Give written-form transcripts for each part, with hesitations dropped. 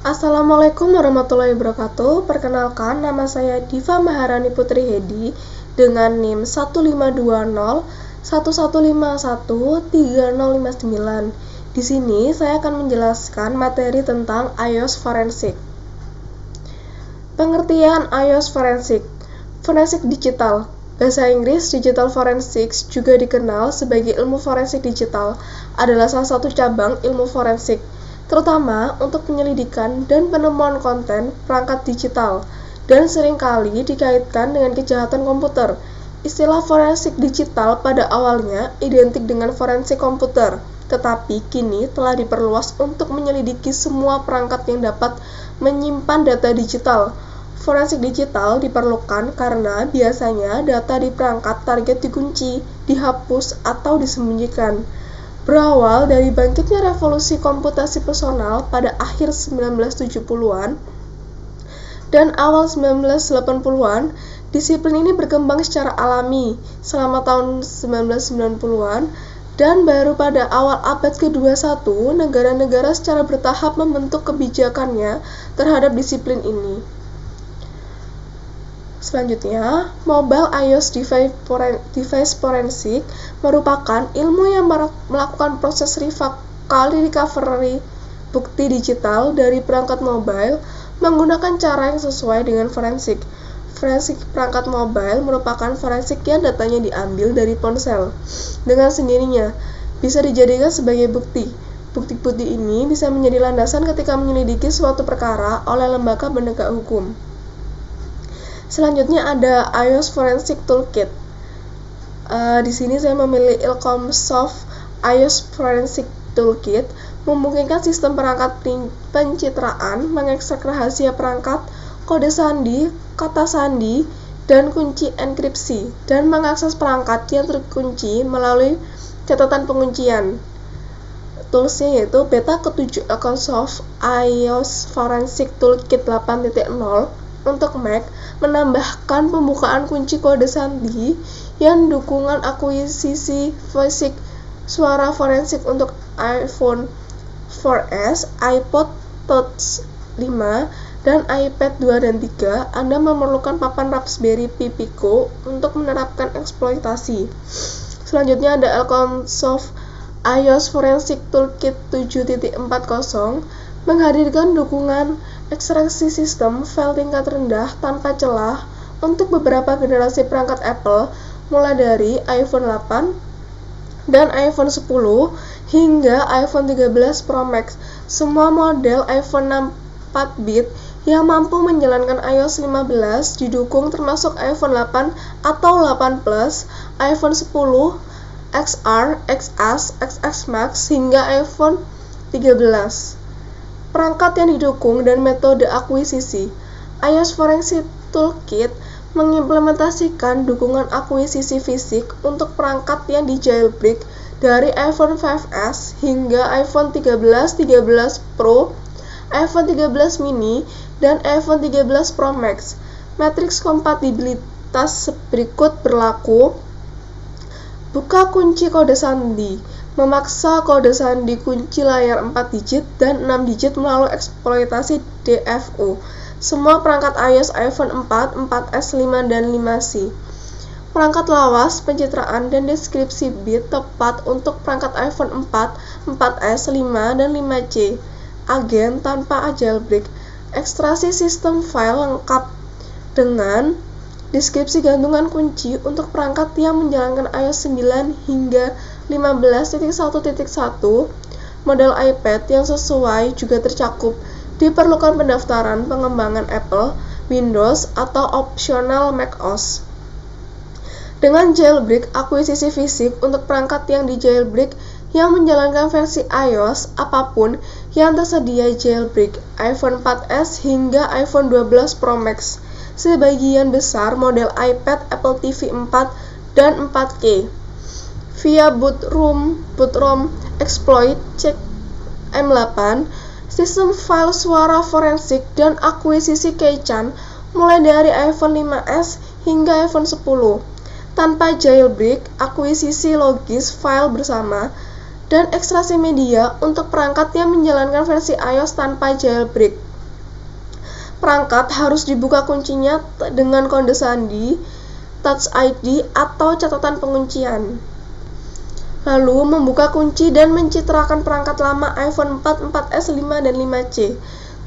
Assalamualaikum warahmatullahi wabarakatuh. Perkenalkan, nama saya Diva Maharani Putri Hedi dengan NIM 152011513059. Di sini saya akan menjelaskan materi tentang iOS Forensik. Pengertian iOS Forensik. Forensik digital. Bahasa Inggris Digital Forensics, juga dikenal sebagai ilmu forensik digital, adalah salah satu cabang ilmu forensik, terutama untuk penyelidikan dan penemuan konten perangkat digital, dan seringkali dikaitkan dengan kejahatan komputer. Istilah forensik digital pada awalnya identik dengan forensik komputer, tetapi kini telah diperluas untuk menyelidiki semua perangkat yang dapat menyimpan data digital. Forensik digital diperlukan karena biasanya data di perangkat target dikunci, dihapus, atau disembunyikan. Berawal dari bangkitnya revolusi komputasi personal pada akhir 1970-an dan awal 1980-an, disiplin ini berkembang secara alami selama tahun 1990-an, dan baru pada awal abad ke-21 negara-negara secara bertahap membentuk kebijakannya terhadap disiplin ini. Selanjutnya, Mobile iOS Device Forensic merupakan ilmu yang melakukan proses recovery bukti digital dari perangkat mobile menggunakan cara yang sesuai dengan forensik. Forensik perangkat mobile merupakan forensik yang datanya diambil dari ponsel. Dengan sendirinya, bisa dijadikan sebagai bukti. Bukti-bukti ini bisa menjadi landasan ketika menyelidiki suatu perkara oleh lembaga penegak hukum. Selanjutnya ada iOS Forensic Toolkit. Di sini saya memilih Ilcomsoft iOS Forensic Toolkit, memungkinkan sistem perangkat pencitraan mengekstrak rahasia perangkat, kode sandi, kata sandi, dan kunci enkripsi, dan mengakses perangkat yang terkunci melalui catatan penguncian. Toolsnya yaitu beta ke-7 Ilcomsoft iOS Forensic Toolkit 8.0 untuk Mac menambahkan pembukaan kunci kode sandi yang dukungan akuisisi fisik suara forensik untuk iPhone 4S, iPod Touch 5, dan iPad 2 dan 3. Anda memerlukan papan Raspberry Pi Pico untuk menerapkan eksploitasi. Selanjutnya ada Ilcomsoft iOS Forensic Toolkit 7.40 menghadirkan dukungan ekstraksi sistem file tingkat rendah tanpa celah untuk beberapa generasi perangkat Apple, mulai dari iPhone 8 dan iPhone 10 hingga iPhone 13 Pro Max. Semua model iPhone 4-bit yang mampu menjalankan iOS 15 didukung, termasuk iPhone 8 atau 8 Plus, iPhone 10, XR, XS, XS Max, hingga iPhone 13. Perangkat yang didukung dan metode akuisisi. iOS Forensic Toolkit mengimplementasikan dukungan akuisisi fisik untuk perangkat yang di jailbreak dari iPhone 5S hingga iPhone 13, 13 Pro, iPhone 13 mini, dan iPhone 13 Pro Max. Matriks kompatibilitas berikut berlaku. Buka kunci kode sandi. Memaksa kode sandi kunci layar 4 digit dan 6 digit melalui eksploitasi DFU. Semua perangkat iOS iPhone 4, 4S, 5, dan 5C. Perangkat lawas, pencitraan, dan deskripsi bit tepat untuk perangkat iPhone 4, 4S, 5, dan 5C. Agen tanpa jailbreak. Ekstraksi sistem file lengkap dengan deskripsi gantungan kunci untuk perangkat yang menjalankan iOS 9 hingga 15.1.1. Model iPad yang sesuai juga tercakup. Diperlukan pendaftaran pengembangan Apple, Windows, atau opsional macOS. Dengan jailbreak akuisisi fisik untuk perangkat yang di jailbreak yang menjalankan versi iOS apapun yang tersedia jailbreak, iPhone 4S hingga iPhone 12 Pro Max. Sebagian besar model iPad, Apple TV 4, dan 4K. Via bootrom exploit cek M8, sistem file suara forensik dan akuisisi keychain mulai dari iPhone 5S hingga iPhone 10. Tanpa jailbreak, akuisisi logis file bersama, dan ekstraksi media untuk perangkat yang menjalankan versi iOS tanpa jailbreak. perangkat harus dibuka kuncinya dengan kode sandi, Touch ID, atau catatan penguncian. Lalu membuka kunci dan mencitrakan perangkat lama iPhone 4, 4S, 5, dan 5C.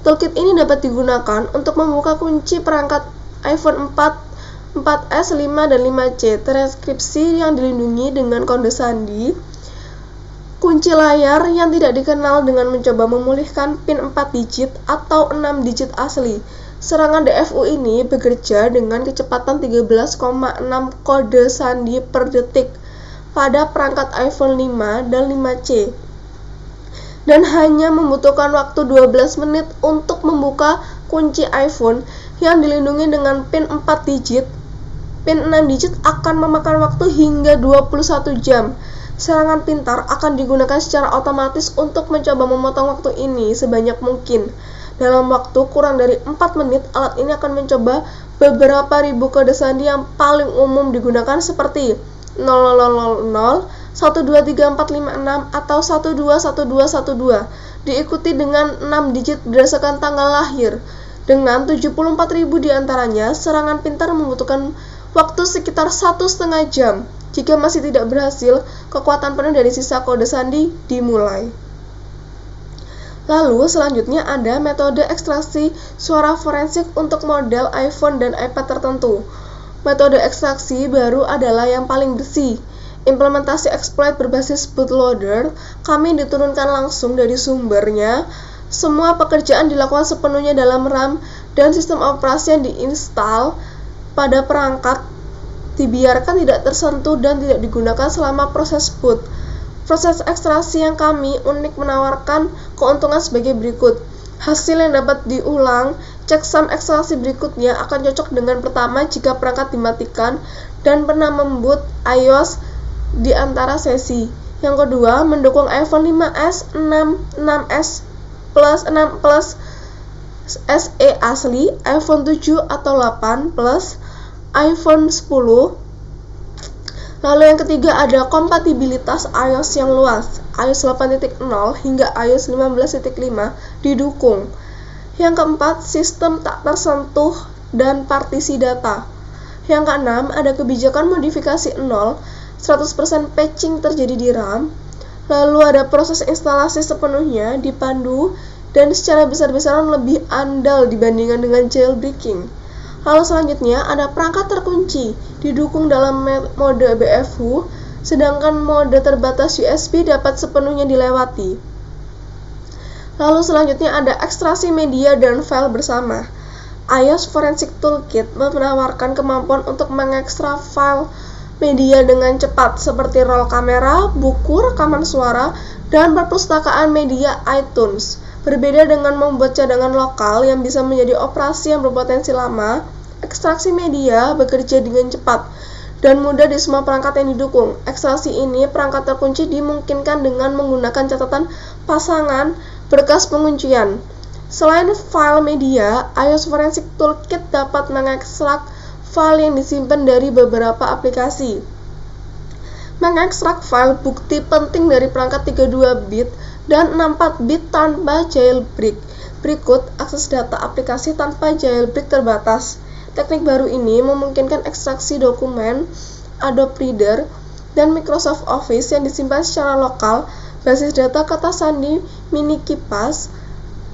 Toolkit ini dapat digunakan untuk membuka kunci perangkat iPhone 4, 4S, 5, dan 5C, transkripsi yang dilindungi dengan kode sandi, kunci layar yang tidak dikenal dengan mencoba memulihkan PIN 4 digit atau 6 digit asli. Serangan DFU ini bekerja dengan kecepatan 13,6 kode sandi per detik pada perangkat iPhone 5 dan 5C, dan hanya membutuhkan waktu 12 menit untuk membuka kunci iPhone yang dilindungi dengan PIN 4 digit. PIN 6 digit akan memakan waktu hingga 21 jam. Serangan pintar akan digunakan secara otomatis untuk mencoba memotong waktu ini sebanyak mungkin. Dalam waktu kurang dari 4 menit, alat ini akan mencoba beberapa ribu kode sandi yang paling umum digunakan seperti 0000, 123456, atau 121212, diikuti dengan 6 digit berdasarkan tanggal lahir. Dengan 74.000 diantaranya, serangan pintar membutuhkan waktu sekitar 1,5 jam. Jika masih tidak berhasil, kekuatan penuh dari sisa kode sandi dimulai. Lalu selanjutnya ada metode ekstraksi suara forensik untuk model iPhone dan iPad tertentu. Metode ekstraksi baru adalah yang paling bersih. Implementasi exploit berbasis bootloader, kami diturunkan langsung dari sumbernya. Semua pekerjaan dilakukan sepenuhnya dalam RAM, dan sistem operasi yang diinstal pada perangkat dibiarkan tidak tersentuh dan tidak digunakan selama proses boot. Proses ekstraksi yang kami unik menawarkan keuntungan sebagai berikut. Hasil yang dapat diulang, checksum ekstraksi berikutnya akan cocok dengan pertama jika perangkat dimatikan dan pernah memboot iOS di antara sesi. Yang kedua, mendukung iPhone 5S, 6, 6S Plus, 6 Plus, SE asli, iPhone 7 atau 8 Plus, iPhone 10. Lalu yang ketiga ada kompatibilitas iOS yang luas. iOS 8.0 hingga iOS 15.5 didukung. Yang keempat, sistem tak tersentuh dan partisi data. Yang keenam, ada kebijakan modifikasi 0, 100% patching terjadi di RAM. Lalu ada proses instalasi sepenuhnya dipandu dan secara besar-besaran lebih andal dibandingkan dengan jailbreaking. Lalu selanjutnya ada perangkat terkunci, didukung dalam mode BFU, sedangkan mode terbatas USB dapat sepenuhnya dilewati. Lalu selanjutnya ada ekstraksi media dan file bersama. iOS Forensic Toolkit menawarkan kemampuan untuk mengekstrak file media dengan cepat seperti roll kamera, buku, rekaman suara, dan perpustakaan media iTunes. Berbeda dengan membuat cadangan lokal yang bisa menjadi operasi yang berpotensi lama, ekstraksi media bekerja dengan cepat dan mudah di semua perangkat yang didukung. Ekstraksi ini perangkat terkunci dimungkinkan dengan menggunakan catatan pasangan berkas penguncian. Selain file media, iOS Forensic Toolkit dapat mengekstrak file yang disimpan dari beberapa aplikasi. Mengekstrak file bukti penting dari perangkat 32 bit dan 64 bit tanpa jailbreak. Berikut akses data aplikasi tanpa jailbreak terbatas. Teknik baru ini memungkinkan ekstraksi dokumen, Adobe Reader, dan Microsoft Office yang disimpan secara lokal, basis data kata sandi, mini kipas,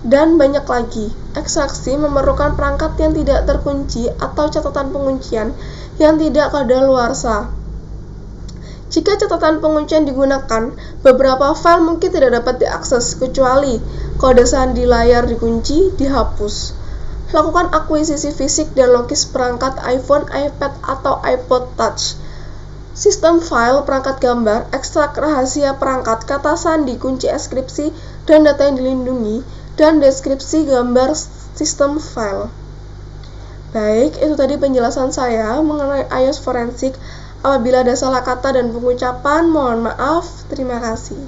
dan banyak lagi. Ekstraksi memerlukan perangkat yang tidak terkunci atau catatan penguncian yang tidak kadaluarsa. Jika catatan penguncian digunakan, beberapa file mungkin tidak dapat diakses kecuali kode sandi layar dikunci, dihapus. Lakukan akuisisi fisik dan logis perangkat iPhone, iPad, atau iPod Touch. Sistem file perangkat gambar, ekstrak rahasia perangkat, kata sandi, kunci enkripsi, dan data yang dilindungi, dan deskripsi gambar sistem file. Baik, itu tadi penjelasan saya mengenai iOS Forensic. Apabila ada salah kata dan pengucapan, mohon maaf. Terima kasih.